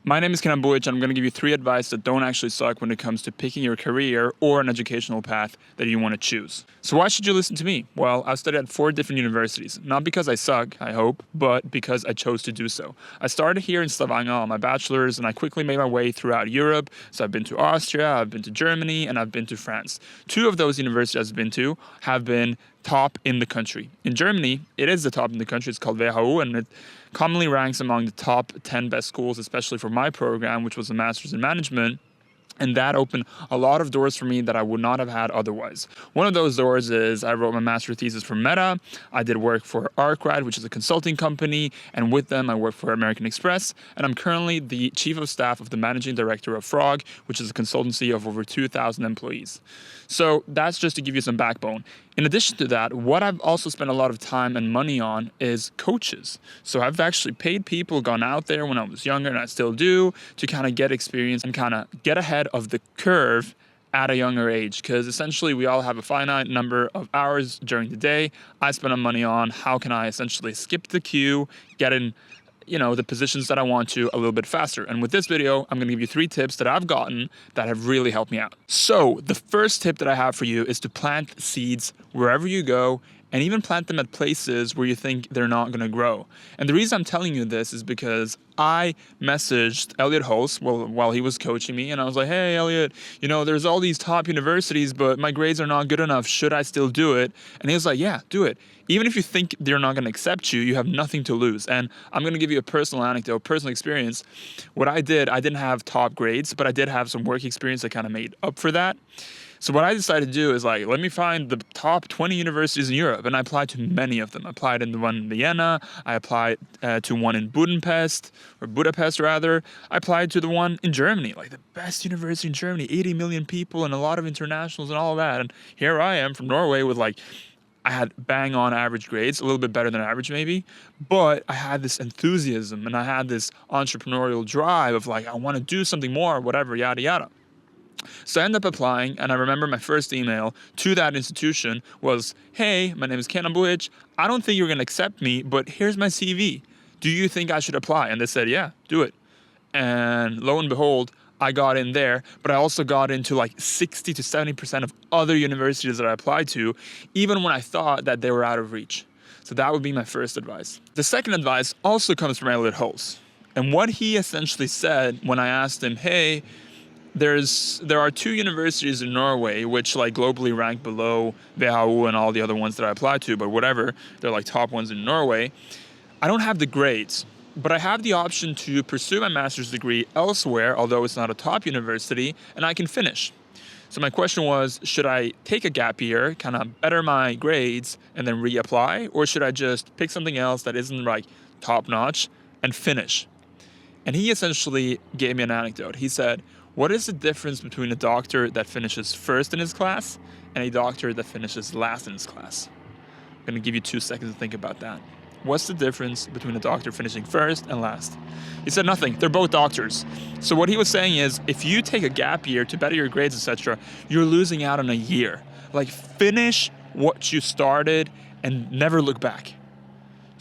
My name is Ken, and I'm going to give you 3 advice that don't actually suck when it comes to picking your career or an educational path that you want to choose. So why should you listen to me? Well, I've studied at 4 different universities, not because I suck, I hope, but because I chose to do so. I started here in Stavanger on my bachelor's, and I quickly made my way throughout Europe. So I've been to Austria, I've been to Germany, and I've been to France. 2 of those universities I've been to have been top in the country. In Germany, it is the top in the country. It's called WHU, and it commonly ranks among the top 10 best schools, especially for my program, which was a master's in management. And that opened a lot of doors for me that I would not have had otherwise. One of those doors is I wrote my master's thesis for Meta. I did work for ArcRide, which is a consulting company. And with them, I work for American Express. And I'm currently the chief of staff of the managing director of Frog, which is a consultancy of over 2,000 employees. So that's just to give you some backbone. In addition to that, what I've also spent a lot of time and money on is coaches. So I've actually paid people, gone out there when I was younger, and I still do, to kind of get experience and kind of get ahead of the curve at a younger age, because essentially we all have a finite number of hours during the day. I spend money on how can I essentially skip the queue, get in the positions that I want to a little bit faster. And with this video, I'm gonna give you 3 tips that I've gotten that have really helped me out. So the first tip that I have for you is to plant seeds wherever you go, and even plant them at places where you think they're not gonna grow. And the reason I'm telling you this is because I messaged Elliott Hulse while he was coaching me, and I was like, hey, Elliott, there's all these top universities, but my grades are not good enough. Should I still do it? And he was like, yeah, do it. Even if you think they're not gonna accept you, you have nothing to lose. And I'm gonna give you a personal anecdote, personal experience. What I didn't have top grades, but I did have some work experience that kind of made up for that. So what I decided to do is let me find the top 20 universities in Europe, and I applied to many of them. I applied in the one in Vienna, I applied to one in Budapest rather. I applied to the one in Germany, the best university in Germany, 80 million people and a lot of internationals and all of that. And here I am from Norway with I had bang on average grades, a little bit better than average maybe, but I had this enthusiasm and I had this entrepreneurial drive of I want to do something more, whatever, yada, yada. So I ended up applying, and I remember my first email to that institution was, hey, my name is Ken. I don't think you're going to accept me, but here's my CV. Do you think I should apply? And they said, yeah, do it. And lo and behold, I got in there, but I also got into 60 to 70% of other universities that I applied to, even when I thought that they were out of reach. So that would be my first advice. The second advice also comes from Elliott Hulse. And what he essentially said when I asked him, hey, there are 2 universities in Norway which globally rank below WHU and all the other ones that I applied to, but whatever, they're top ones in Norway. I don't have the grades, but I have the option to pursue my master's degree elsewhere, although it's not a top university, and I can finish. So my question was, should I take a gap year, kind of better my grades, and then reapply, or should I just pick something else that isn't top notch and finish? And he essentially gave me an anecdote. He said, what is the difference between a doctor that finishes first in his class and a doctor that finishes last in his class? I'm going to give you 2 seconds to think about that. What's the difference between a doctor finishing first and last? He said nothing. They're both doctors. So what he was saying is, if you take a gap year to better your grades, etc., you're losing out on a year. Finish what you started and never look back.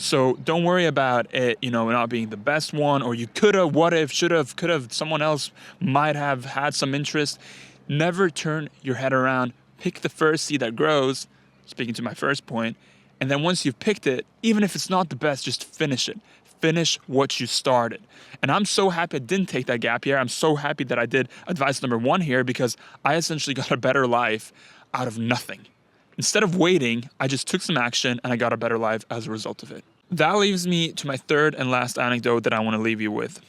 So don't worry about it, not being the best one, or you coulda, what if, shoulda, coulda, someone else might have had some interest. Never turn your head around. Pick the first seed that grows, speaking to my first point, and then once you've picked it, even if it's not the best, just finish it. Finish what you started. And I'm so happy I didn't take that gap year. I'm so happy that I did advice number 1 here, because I essentially got a better life out of nothing. Instead of waiting, I just took some action and I got a better life as a result of it. That leaves me to my third and last anecdote that I want to leave you with.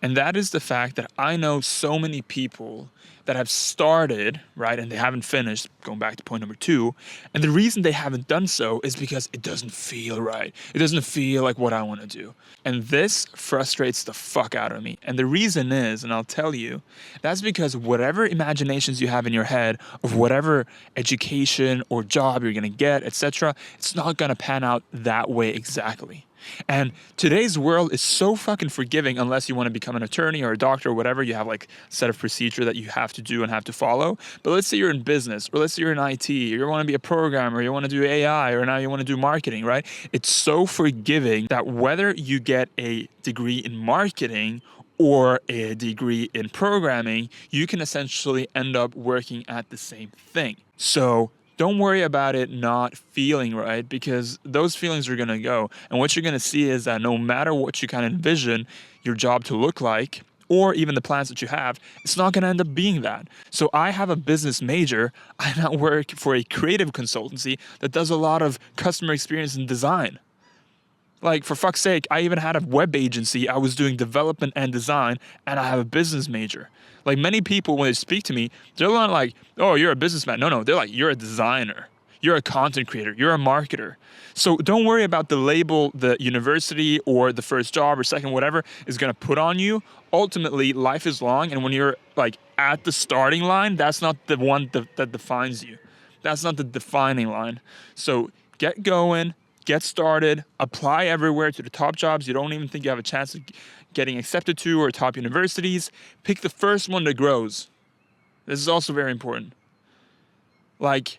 And that is the fact that I know so many people that have started, right, and they haven't finished, going back to point number 2. And the reason they haven't done so is because it doesn't feel right. It doesn't feel like what I want to do. And this frustrates the fuck out of me. And the reason is, and I'll tell you, that's because whatever imaginations you have in your head of whatever education or job you're going to get, etc., it's not going to pan out that way exactly. And today's world is so fucking forgiving, unless you want to become an attorney or a doctor or whatever. You have a set of procedure that you have to do and have to follow. But let's say you're in business, or let's say you're in IT, or you want to be a programmer, you want to do AI, or now you want to do marketing, right? It's so forgiving that whether you get a degree in marketing or a degree in programming, you can essentially end up working at the same thing. So don't worry about it not feeling right, because those feelings are going to go. And what you're going to see is that no matter what you kind of envision your job to look like, or even the plans that you have, it's not going to end up being that. So I have a business major. I now work for a creative consultancy that does a lot of customer experience and design. Like, for fuck's sake, I even had a web agency. I was doing development and design, and I have a business major. Like, many people, when they speak to me, they're not like, oh, you're a businessman. No, they're like, you're a designer. You're a content creator. You're a marketer. So don't worry about the label the university or the first job or second, whatever, is going to put on you. Ultimately, life is long, and when you're, like, at the starting line, that's not the one that defines you. That's not the defining line. So get going. Get started, apply everywhere to the top jobs you don't even think you have a chance of getting accepted to, or top universities. Pick the first one that grows. This is also very important. Like,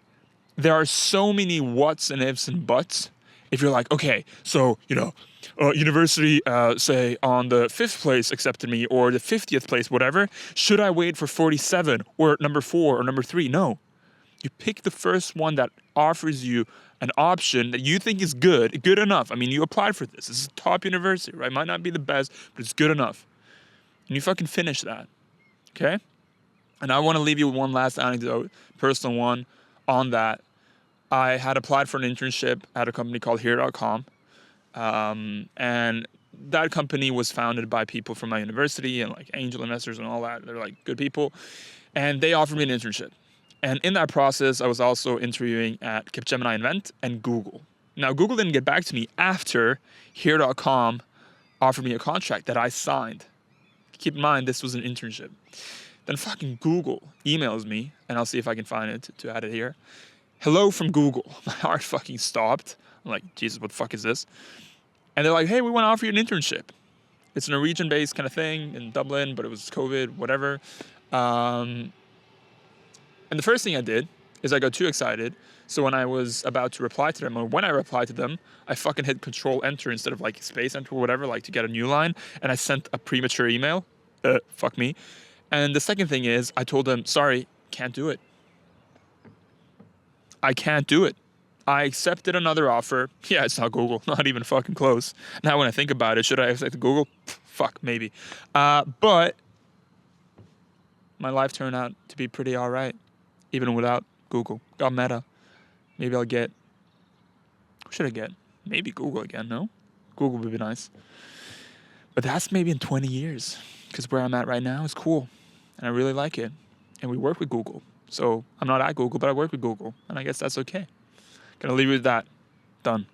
there are so many whats and ifs and buts. If you're like, okay, so, university, say, on the 5th place accepted me, or the 50th place, whatever, should I wait for 47 or number 4 or number 3? No. You pick the first one that offers you an option that you think is good enough. I mean, you applied for this. This is a top university, right? Might not be the best, but it's good enough. And you fucking finish that, okay? And I want to leave you with one last anecdote, personal one, on that. I had applied for an internship at a company called here.com. And that company was founded by people from my university and like angel investors and all that. They're like good people. And they offered me an internship. And in that process, I was also interviewing at Capgemini Invent and Google. Now, Google didn't get back to me after here.com offered me a contract that I signed. Keep in mind, this was an internship. Then fucking Google emails me, and I'll see if I can find it to add it here. Hello from Google. My heart fucking stopped. I'm like, Jesus, what the fuck is this? And they're like, hey, we want to offer you an internship. It's a Norwegian-based kind of thing in Dublin, but it was COVID, whatever. And the first thing I did is I got too excited. So when I was about to reply to them, or when I replied to them, I fucking hit Control Enter instead of like Space Enter or whatever, like to get a new line. And I sent a premature email. Fuck me. And the second thing is I told them, sorry, can't do it. I can't do it. I accepted another offer. Yeah, it's not Google. Not even fucking close. Now when I think about it, should I have accepted Google? Fuck, maybe. But my life turned out to be pretty all right. Even without Google. Got Meta. Maybe I'll get... What should I get? Maybe Google again, no? Google would be nice. But that's maybe in 20 years. Because where I'm at right now is cool. And I really like it. And we work with Google. So I'm not at Google, but I work with Google. And I guess that's okay. Gonna leave you with that. Done.